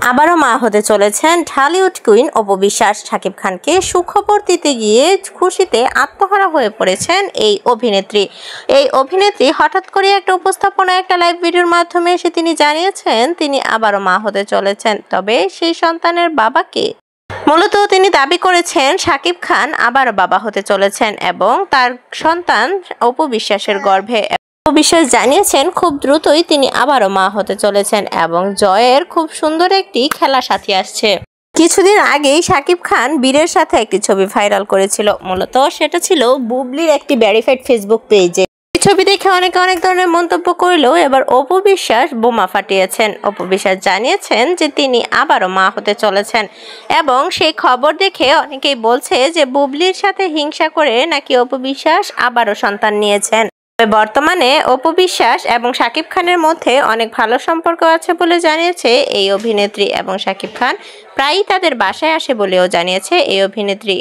আবারও মা হতে চলেছেন ঢালিউড কুইন অপু বিশ্বাস। শাকিব খানকে সুখবর দিতে গিয়ে খুশিতে আত্মহারা হয়ে পড়েছেন এই অভিনেত্রী হঠাৎ করে একটা উপস্থাপনা একটা লাইভ ভিডিওর মাধ্যমে এসে তিনি জানিয়েছেন তিনি আবারও মা হতে চলেছেন। তবে সেই সন্তানের বাবাকে মূলত তিনি দাবি করেছেন শাকিব খান আবারও বাবা হতে চলেছেন এবং তার সন্তান অপু বিশ্বাসের গর্ভে। অপু বিশ্বাস জানিয়েছেন খুব দ্রুতই তিনি আবারও মা হতে চলেছেন এবং জয়ের খুব সুন্দর একটি খেলা সাথী আসছে। কিছুদিন আগেই শাকিব খান বীরের সাথে একটি ছবি ভাইরাল করেছিল, মূলত সেটা ছিল বুবলির একটি ভেরিফাইড ফেসবুক পেজে। ছবি দেখে অনেকে অনেক ধরনের মন্তব্য করলেও এবার অপু বিশ্বাস বোমা ফাটিয়েছেন। অপু বিশ্বাস জানিয়েছেন যে তিনি আবারও মা হতে চলেছেন এবং সেই খবর দেখে অনেকেই বলছে যে বুবলির সাথে হিংসা করে নাকি অপু বিশ্বাস আবারও সন্তান নিয়েছেন। বর্তমানে অপু বিশ্বাস এবং শাকিব খানের মধ্যে অনেক ভালো সম্পর্ক আছে বলে জানিয়েছে এই অভিনেত্রী এবং শাকিব খান প্রায়ই তাদের বাসায় আসে বলেও জানিয়েছে এই অভিনেত্রী।